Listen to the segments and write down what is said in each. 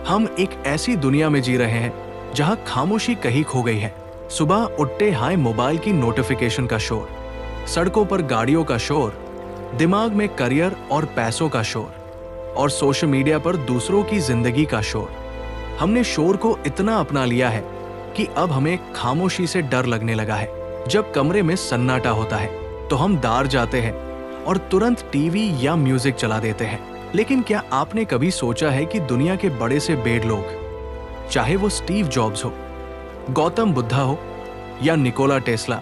हम एक ऐसी दुनिया में जी रहे हैं जहां खामोशी कहीं खो गई है। सुबह उठते हाय मोबाइल की नोटिफिकेशन का शोर, सड़कों पर गाड़ियों का शोर, दिमाग में करियर और पैसों का शोर, और सोशल मीडिया पर दूसरों की जिंदगी का शोर। हमने शोर को इतना अपना लिया है कि अब हमें खामोशी से डर लगने लगा है। जब कमरे में सन्नाटा होता है तो हम दार जाते हैं और तुरंत टीवी या म्यूजिक चला देते हैं। लेकिन क्या आपने कभी सोचा है कि दुनिया के बड़े से बड़े लोग, चाहे वो स्टीव जॉब्स हो, गौतम बुद्धा हो या निकोला टेस्ला,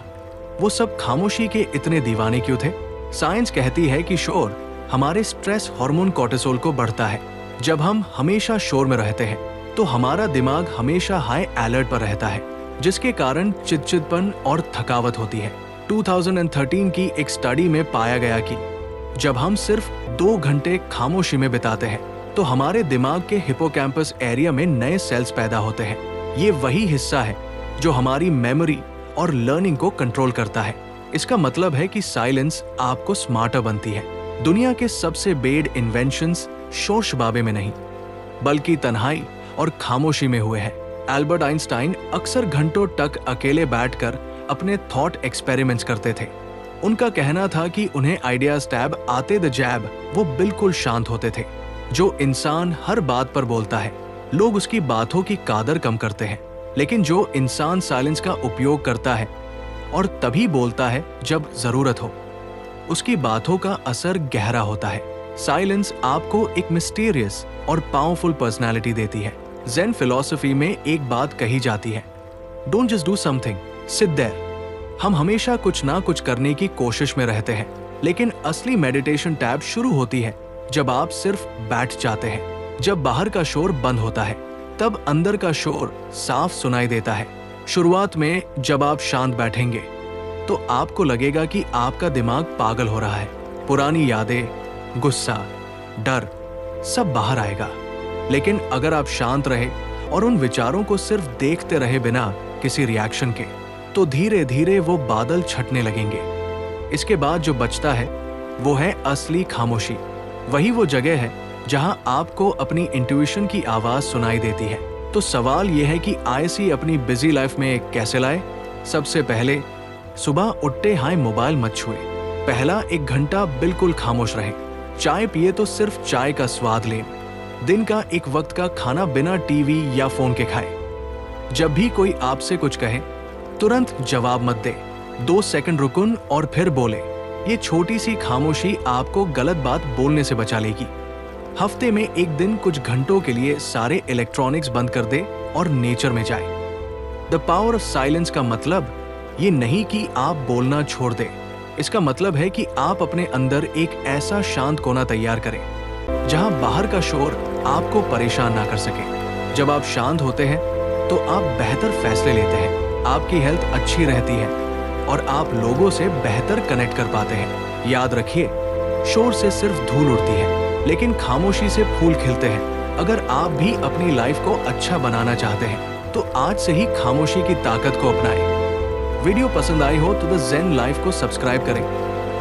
वो सब खामोशी के इतने दीवाने क्यों थे? साइंस कहती है कि शोर हमारे स्ट्रेस हार्मोन कोर्टिसोल को बढ़ता है। जब हम हमेशा शोर में रहते हैं तो हमारा दिमाग हमेशा हाई अलर्ट पर रहता है, जिसके कारण चिड़चिड़पन और थकावट होती है। 2013 की एक स्टडी में पाया गया कि जब हम सिर्फ 2 घंटे खामोशी में बिताते हैं तो हमारे दिमाग के हिपोकैम्पस एरिया में नए सेल्स पैदा होते हैं। ये वही हिस्सा है जो हमारी मेमोरी और लर्निंग को कंट्रोल करता है। इसका मतलब है कि साइलेंस आपको स्मार्टर बनती है। दुनिया के सबसे बड़े इन्वेंशंस शोर शबाबे में नहीं, बल्कि तन्हाई और खामोशी में हुए हैं। एल्बर्ट आइंस्टाइन अक्सर घंटों तक अकेले बैठकर अपने थॉट एक्सपेरिमेंट्स करते थे। उनका कहना था कि उन्हें आइडियाज टैब आते द जैब वो बिल्कुल शांत होते थे। जो इंसान हर बात पर बोलता है, लोग उसकी बातों की कदर कम करते हैं, लेकिन जो इंसान साइलेंस का उपयोग करता है और तभी बोलता है जब जरूरत हो, उसकी बातों का असर गहरा होता है। साइलेंस आपको एक मिस्टीरियस और पावरफुल पर्सनालिटी देती है। ज़ेन फिलॉसफी में एक बात कही जाती है, don't just do something, sit there. हम हमेशा कुछ ना कुछ करने की कोशिश में रहते हैं, लेकिन असली मेडिटेशन टैब शुरू होती है जब आप सिर्फ बैठ जाते हैं। जब बाहर का शोर बंद होता है तब अंदर का शोर साफ सुनाई देता है। शुरुआत में जब आप शांत बैठेंगे तो आपको लगेगा कि आपका दिमाग पागल हो रहा है। पुरानी यादें, गुस्सा, डर सब बाहर आएगा। लेकिन अगर आप शांत रहे और उन विचारों को सिर्फ देखते रहे बिना किसी रिएक्शन के, तो धीरे धीरे वो बादल छटने लगेंगे। इसके बाद जो बचता है वो है असली खामोशी। वही वो जगह है जहां आपको अपनी इंट्यूशन की आवाज सुनाई देती है। तो सवाल ये है कि आईसी अपनी बिजी लाइफ में कैसे लाए? सबसे पहले, सुबह उठते हाय मोबाइल मत छुए। पहला 1 घंटा बिल्कुल खामोश रहे। चाय पिए तो सिर्फ चाय का स्वाद लें। दिन का 1 वक्त का खाना बिना टीवी या फोन के खाए। जब भी कोई आपसे कुछ कहे तुरंत जवाब मत दे, 2 सेकंड रुकुन और फिर बोले। ये छोटी सी खामोशी आपको गलत बात बोलने से बचा लेगी। हफ्ते में 1 दिन कुछ घंटों के लिए सारे इलेक्ट्रॉनिक्स बंद कर दे और नेचर में जाए। द पावर ऑफ साइलेंस का मतलब ये नहीं कि आप बोलना छोड़ दें। इसका मतलब है कि आप अपने अंदर एक ऐसा शांत कोना तैयार करें जहां बाहर का शोर आपको परेशान ना कर सके। जब आप शांत होते हैं तो आप बेहतर फैसले लेते हैं, आपकी हेल्थ अच्छी रहती है और आप लोगों से बेहतर कनेक्ट कर पाते हैं। याद रखिए, शोर से सिर्फ धूल उड़ती है, लेकिन खामोशी से फूल खिलते हैं। अगर आप भी अपनी लाइफ को अच्छा बनाना चाहते हैं तो आज से ही खामोशी की ताकत को अपनाएं। वीडियो पसंद आई हो तो द ज़ेन लाइफ को सब्सक्राइब करें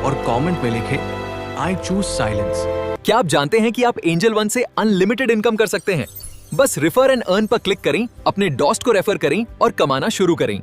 और कमेंट में लिखें, आई चूज साइलेंस। क्या आप जानते हैं कि आप एंजल वन से अनलिमिटेड इनकम कर सकते हैं? बस रेफर एंड अर्न पर क्लिक करें, अपने दोस्त को रेफर करें और कमाना शुरू करें।